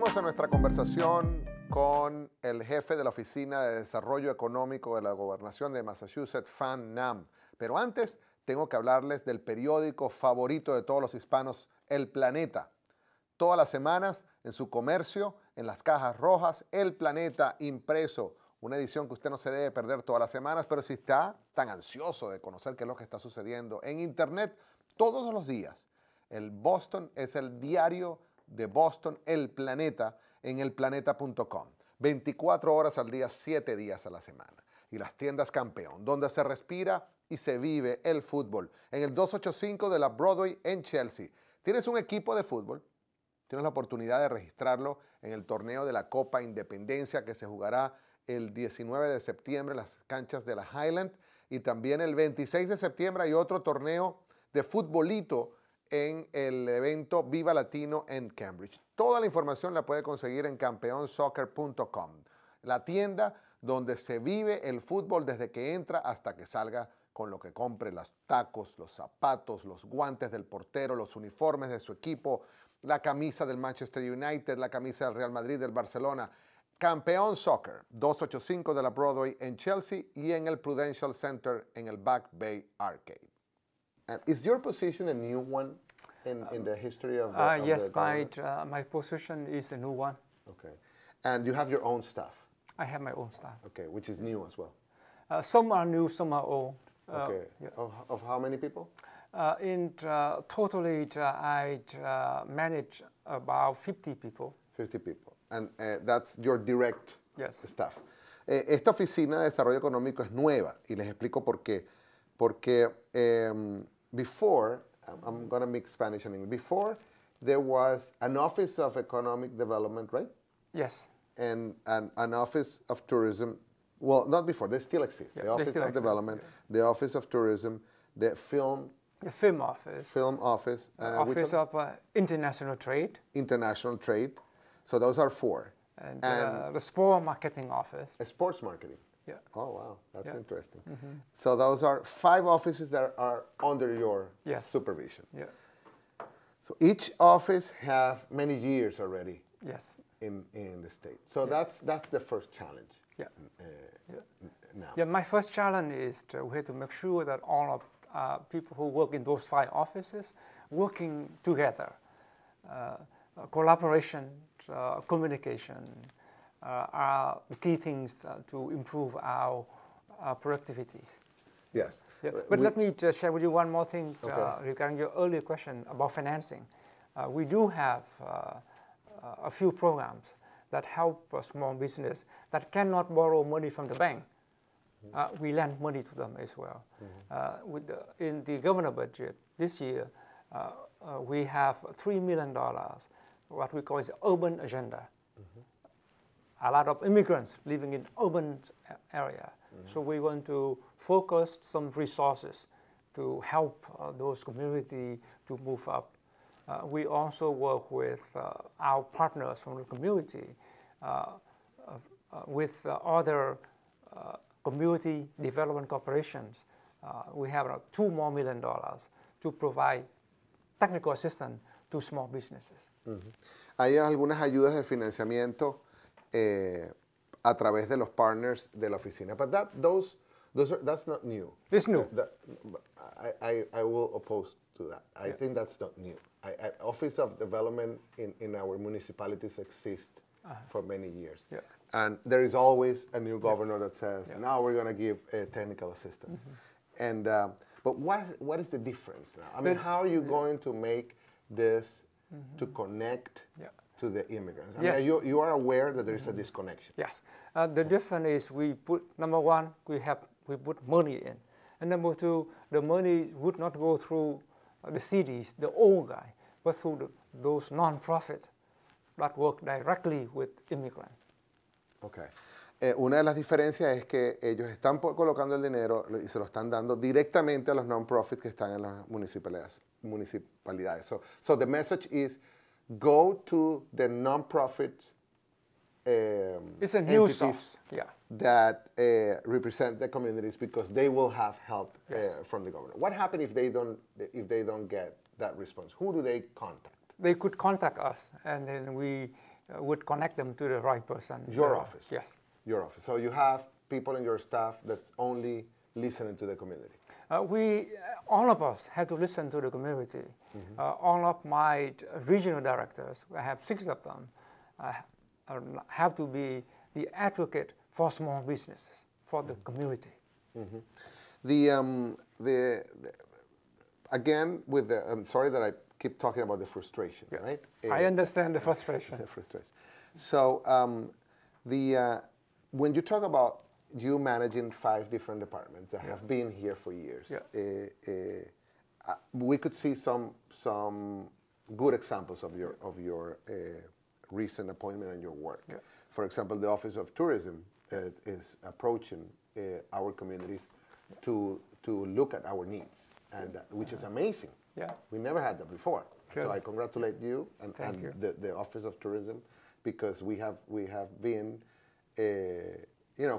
Seguimos en nuestra conversación con el jefe de la Oficina de Desarrollo Económico de la Gobernación de Massachusetts, Fan Nam. Pero antes tengo que hablarles del periódico favorito de todos los hispanos, El Planeta. Todas las semanas en su comercio, en las cajas rojas, El Planeta impreso. Una edición que usted no se debe perder todas las semanas, pero si está tan ansioso de conocer qué es lo que está sucediendo en Internet todos los días, el Boston es el diario de Boston, El Planeta, en elplaneta.com. 24 horas al día, 7 días a la semana. Y las tiendas Campeón, donde se respira y se vive el fútbol. En el 285 de la Broadway en Chelsea. ¿Tienes un equipo de fútbol? Tienes la oportunidad de registrarlo en el torneo de la Copa Independencia que se jugará el 19 de septiembre en las canchas de la Highland. Y también el 26 de septiembre hay otro torneo de futbolito en el evento Viva Latino en Cambridge. Toda la información la puede conseguir en campeonsoccer.com, la tienda donde se vive el fútbol desde que entra hasta que salga, con lo que compre, los tacos, los zapatos, los guantes del portero, los uniformes de su equipo, la camisa del Manchester United, la camisa del Real Madrid, del Barcelona. Campeón Soccer, 285 de la Broadway en Chelsea y en el Prudential Center en el Back Bay Arcade. Is your position a new one in the history of the yes, the my position is a new one. Okay. And you have your own staff? I have my own staff. Okay, which is new as well? Some are new, some are old. Okay. Yeah. Of how many people? Totally, I manage about 50 people. 50 people. And that's your direct staff. Yes. Esta oficina de desarrollo económico es nueva y les explico por qué. Porque before, I'm going to mix Spanish and English, before there was an Office of Economic Development, right? Yes. And an Office of Tourism. Well, not before, they still exist. Yeah, the Office of Development, the Office of Tourism, the Film Office. Film Office. Office of International Trade. International Trade. So those are 4. And the Sport Marketing Office. Sports Marketing. Yeah. Oh, wow. That's interesting. Mm-hmm. So those are 5 offices that are under your supervision. Yeah. So each office have many years already Yes. in the state. So that's the first challenge. Yeah. Now. Yeah, my first challenge is we have to make sure that all of people who work in those 5 offices working together, collaboration, communication are the key things to improve our productivity. Yes. Yeah. But let me just share with you one more thing regarding your earlier question about financing. We do have a few programs that help small business that cannot borrow money from the bank. We lend money to them as well. In the governor budget this year, we have $3 million, what we call is urban agenda. A lot of immigrants living in urban area. So we want to focus some resources to help those communities to move up. We also work with our partners from the community, with other community development corporations. We have $2 more million to provide technical assistance to small businesses. Hay algunas ayudas de financiamiento a través de los partners de la oficina, but that's not new. It's new. I will oppose to that. I think that's not new. Office of Development in our municipalities exist for many years. Yeah. And there is always a new governor that says, now we're going to give technical assistance. And but what is the difference now? I mean, how are you going to make this to connect to the immigrants? I mean, you are aware that there is a disconnection. Yes. The difference is we put, number one, we put money in. And number 2, the money would not go through the cities, the old guy, but through those non-profit that work directly with immigrants. Okay. Una de las diferencias es que ellos están colocando el dinero y se lo están dando directamente a los non-profits que están en las municipalidades. So the message is, go to the non-profit it's a new source. That represent the communities because they will have help from the government. What happens if they don't get that response? Who do they contact? They could contact us, and then we would connect them to the right person. Your office? Yes. Your office. So you have people in your staff that's only listening to the community? All of us have to listen to the community. All of my regional directors, I have 6 of them, have to be the advocate for small businesses, for the community. Again, I'm sorry that I keep talking about the frustration, right? I understand the frustration. The frustration. So when you talk about you managing 5 different departments that have been here for years, we could see some good examples of your recent appointment and your work. For example, the Office of Tourism is approaching our communities to look at our needs, and which is amazing. We never had that before. So I congratulate you and the Office of Tourism, because we have been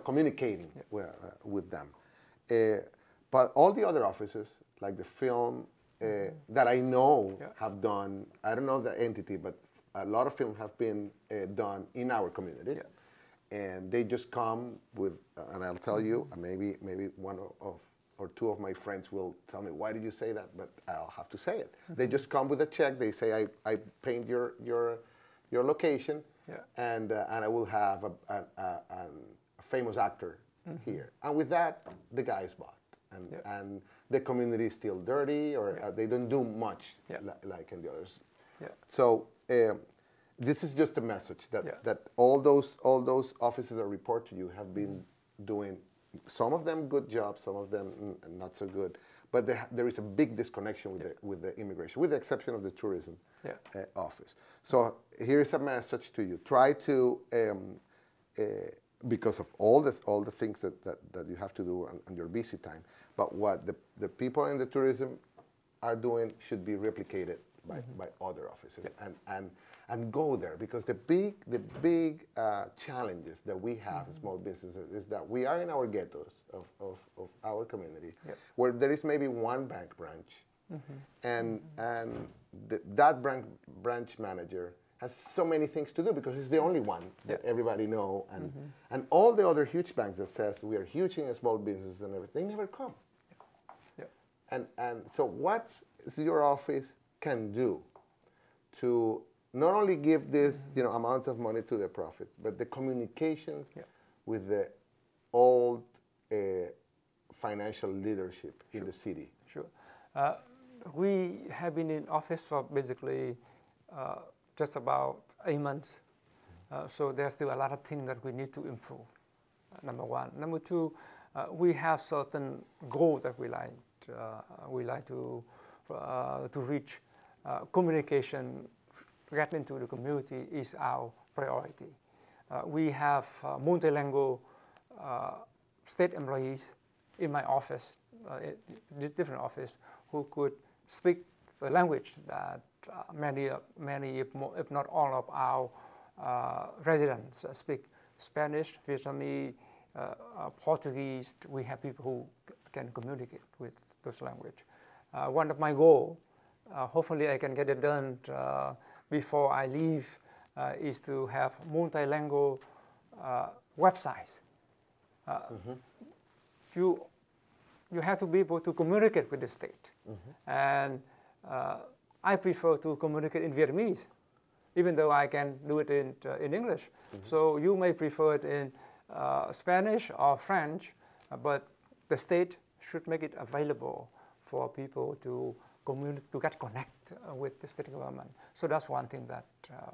communicating with them. But all the other offices, like the film, that I know have done, I don't know the entity, but a lot of films have been done in our communities. And they just come with, and I'll tell you, maybe one or 2 of my friends will tell me, why did you say that? But I'll have to say it. They just come with a check. They say, I paint your location, and I will have a famous actor here. And with that, the guy is bought. And the community is still dirty, or they don't do much like in the others. So this is just a message that all those offices that report to you have been doing, some of them good jobs, some of them not so good. But there is a big disconnection with the immigration, with the exception of the tourism office. So here is a message to you. Try to, because of all the things that you have to do on your busy time, but what the people in the tourism are doing should be replicated by other offices, and go there, because the big challenges that we have as small businesses is that we are in our ghettos of our community, where there is maybe one bank branch, and that branch manager has so many things to do because it's the only one that everybody know, and all the other huge banks that says we are huge in small businesses and everything, they never come. And so what your office can do to not only give this amounts of money to the profits, but the communication with the old financial leadership in the city? Sure. We have been in office for basically just about 8 months. So there's still a lot of things that we need to improve, number 1. Number 2, we have certain goals that we like to reach. Communication, getting into the community is our priority. We have multilingual state employees in my office, different office, who could speak the language that many, if not all of our residents speak. Spanish, Vietnamese, Portuguese. We have people who can communicate with those languages. One of my goals, hopefully I can get it done before I leave, is to have multilingual websites. You have to be able to communicate with the state. And I prefer to communicate in Vietnamese, even though I can do it in English. So you may prefer it in Spanish or French, but the state should make it available for people to get connect with the state government. So that's one thing that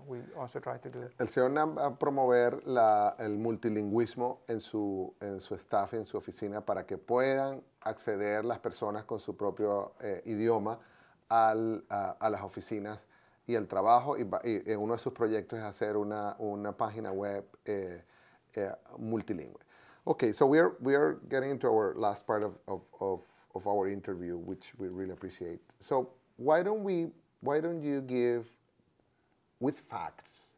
we also try to do. El señor Nam va a promover el multilingüismo en su staff, en su oficina, para que puedan acceder las personas con su propio idioma a las oficinas y el trabajo. Y uno de sus proyectos es hacer una página web multilingüe. Okay, so we are getting into our last part of our interview, which we really appreciate. So why don't you give, with facts,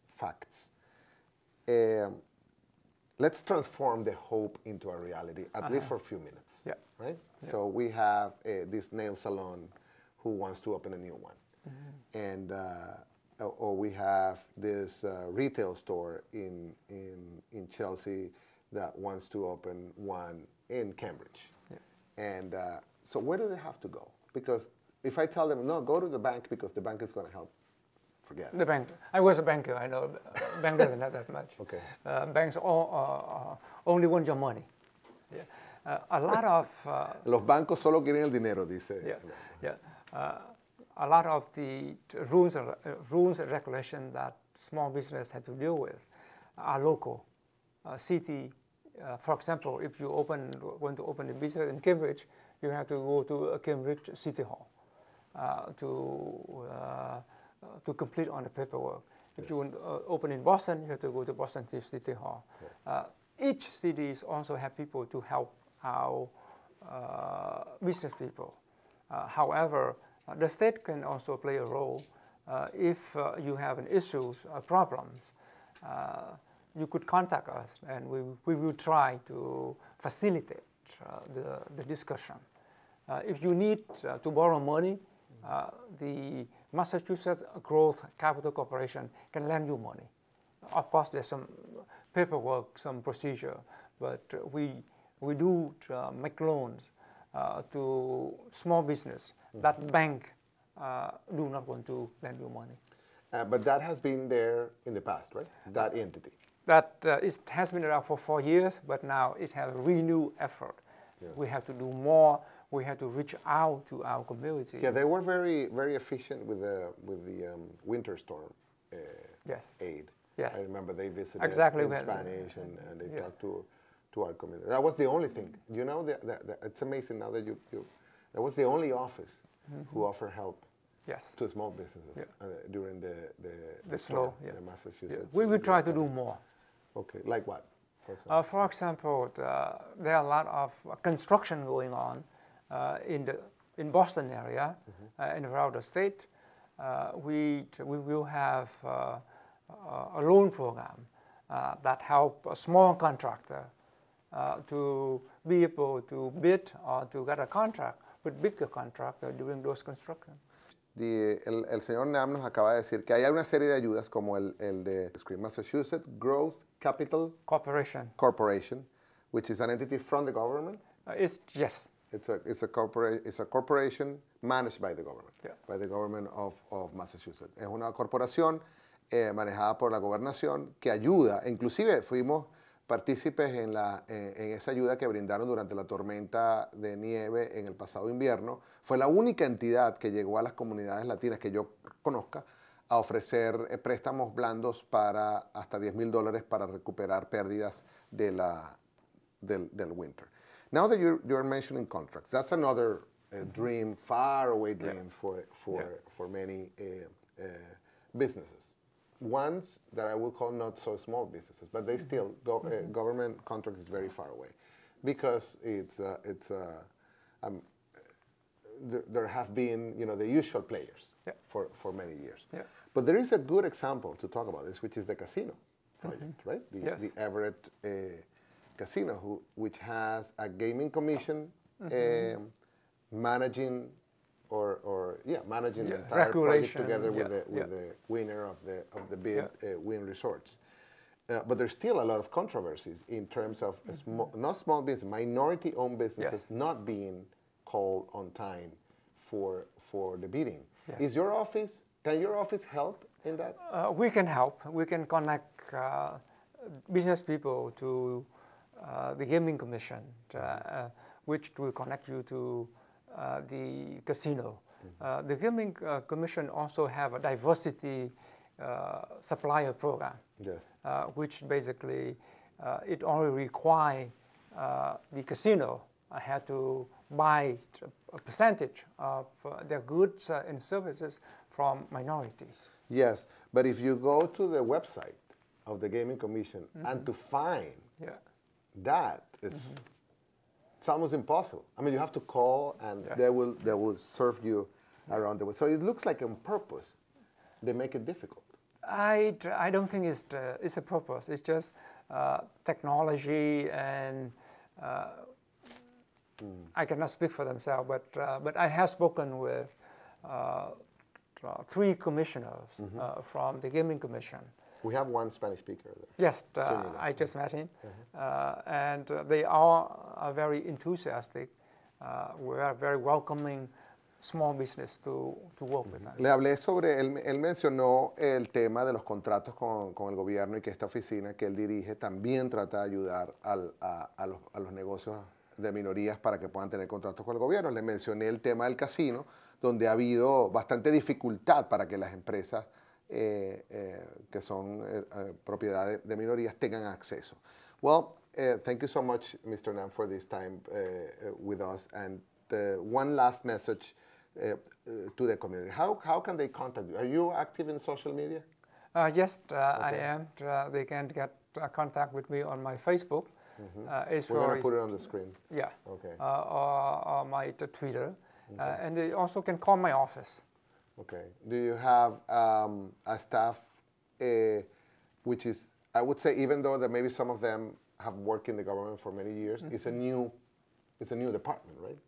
let's transform the hope into a reality, at least for a few minutes, right? So we have this nail salon who wants to open a new one. And or we have this retail store in Chelsea that wants to open one in Cambridge. Yeah. And so where do they have to go? Because if I tell them, no, go to the bank because the bank is going to help, forget it. The bank. I was a banker. I know bank doesn't have that much. Okay. Banks only want your money. Yeah. A lot of... Los bancos solo quieren el dinero, dice. Yeah. Yeah. A lot of the rules and regulations that small business have to deal with are local. City, for example, if you want to open a business in Cambridge, you have to go to a Cambridge City Hall to complete on the paperwork. If you want to open in Boston, you have to go to Boston City Hall. Each cities also have people to help our business people. However, the state can also play a role. If you have an issues or problems, you could contact us and we will try to facilitate the discussion. If you need to borrow money, the Massachusetts Growth Capital Corporation can lend you money. Of course, there's some paperwork, some procedure, but we do make loans to small business that bank do not want to lend you money. But that has been there in the past, right? That entity. That it has been around for 4 years, but now it has a renewed effort. Yes. We have to do more. We have to reach out to our community. Yeah, they were very, very efficient with the winter storm yes. aid. Yes. I remember they visited in Spanish and they talked to our community. That was the only thing. You know, it's amazing now that that was the only office who offered help to small businesses during the slow, in Massachusetts. We will try to do more. Okay, like what? For example, there are a lot of construction going on in Boston area and around the state. We will have a loan program that help a small contractor to be able to bid or to get a contract with bigger contractor during those construction. El señor Nam nos acaba de decir que hay una serie de ayudas como el de Massachusetts Growth Capital Corporation, which is an entity from the government. Yes. It's a corporation managed by the government, by the government of Massachusetts. Es una corporación manejada por la gobernación que ayuda, inclusive fuimos partícipes en esa ayuda que brindaron durante la tormenta de nieve en el pasado invierno. Fue la única entidad que llegó a las comunidades latinas que yo conozca a ofrecer préstamos blandos para hasta $10,000 para recuperar pérdidas del winter. Now that you're mentioning contracts, that's another dream, far away dream for many businesses. Ones that I will call not so small businesses, but they still, government contract is very far away because there have been, the usual players for many years. Yeah. But there is a good example to talk about this, which is the casino project, right? The Everett Casino, which has a gaming commission managing managing the entire project together with the winner of the bid, Wynn Resorts. But there's still a lot of controversies in terms of not small business, minority-owned businesses not being called on time for the bidding. Yes. Can your office help in that? We can help. We can connect business people to the Gaming Commission, which will connect you to the casino. The Gaming Commission also have a diversity supplier program, which basically it only requires the casino had to buy a percentage of their goods and services from minorities. Yes, but if you go to the website of the Gaming Commission and to find that, it's almost impossible. I mean, you have to call and they will serve you around the way. So it looks like on purpose they make it difficult. I don't think it's a purpose. It's just technology and I cannot speak for themselves, but I have spoken with 3 commissioners from the Gaming Commission. We have one Spanish speaker there. Yes, I just met him, and they are very enthusiastic. We are very welcoming small business to work with us. Le hablé sobre, él mencionó el tema de los contratos con el gobierno y que esta oficina que él dirige también trata de ayudar a los negocios de minorías para que puedan tener contratos con el gobierno. Le mencioné el tema del casino, donde ha habido bastante dificultad para que las empresas que son propiedad de minorías tengan acceso. Well, thank you so much, Mr. Nam, for this time with us. And one last message to the community. How can they contact you? Are you active in social media? Yes, okay. I am. They can get contact with me on my Facebook. We're going to put it on the screen. Yeah. Okay. Or my Twitter. Okay. And they also can call my office. Okay. Do you have a staff which is, I would say, even though that maybe some of them have worked in the government for many years, it's a new department, right?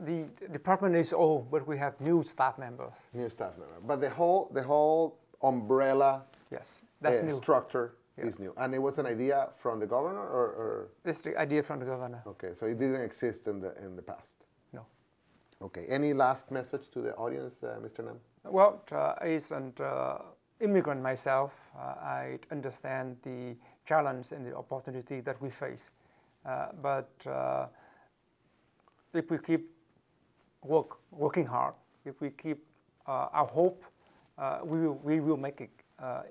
The department is old, but we have new staff members. New staff members. But the whole umbrella that's new. Structure is new. And it was an idea from the governor, or? It's the idea from the governor. Okay, so it didn't exist in the past. No. Okay. Any last message to the audience, Mr. Nam? Well, as an immigrant myself, I understand the challenge and the opportunity that we face. But if we keep working hard, if we keep our hope, we will make it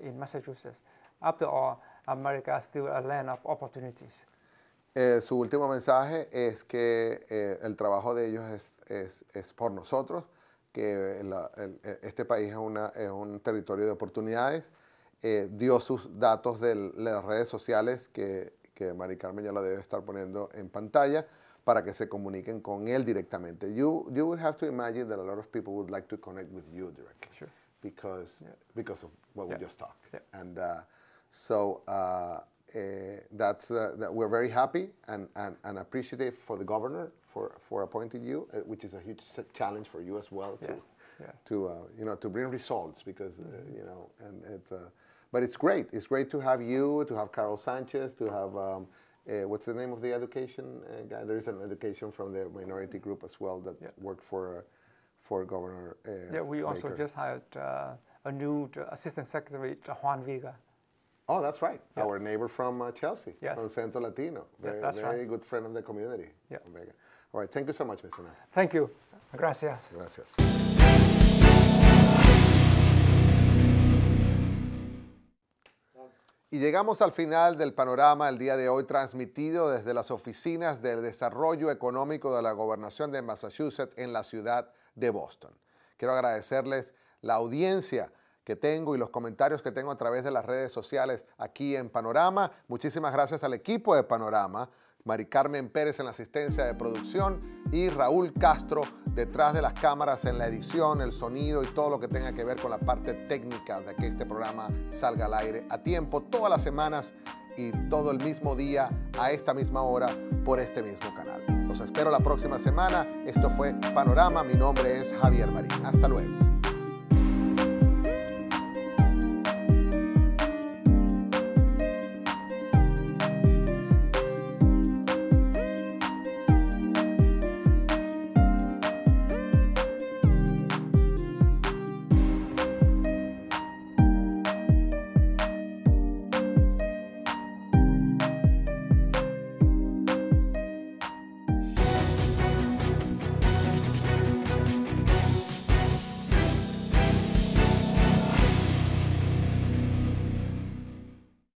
in Massachusetts. After all, America is still a land of opportunities. Su último mensaje es que el trabajo de ellos es por nosotros, que este país es un territorio de oportunidades. Dio sus datos de las redes sociales que Mari Carmen ya lo debe estar poniendo en pantalla para que se comuniquen con él directamente. You would have to imagine that a lot of people would like to connect with you directly. Sure. Because of what we just talked. Yeah. And so we're very happy and appreciative for the governor for appointing you, which is a huge challenge for you as well to bring results, because but it's great. It's great to have you, to have Carol Sanchez, to have what's the name of the education guy? There is an education from the minority group as well that worked for Governor. We also just hired a new Assistant Secretary, Juan Vega. Oh, that's right. Yeah. Our neighbor from Chelsea, from Centro Latino. Very good friend of the community. Yeah. All right. Thank you so much, Mr. Nam. Thank you. Gracias. Gracias. Y llegamos al final del panorama el día de hoy, transmitido desde las oficinas del Desarrollo Económico de la Gobernación de Massachusetts en la ciudad de Boston. Quiero agradecerles la audiencia que tengo y los comentarios que tengo a través de las redes sociales aquí en Panorama. Muchísimas gracias al equipo de Panorama, Mari Carmen Pérez en la asistencia de producción y Raúl Castro detrás de las cámaras en la edición, el sonido y todo lo que tenga que ver con la parte técnica de que este programa salga al aire a tiempo, todas las semanas y todo el mismo día a esta misma hora por este mismo canal. Los espero la próxima semana. Esto fue Panorama. Mi nombre es Javier Marín. Hasta luego.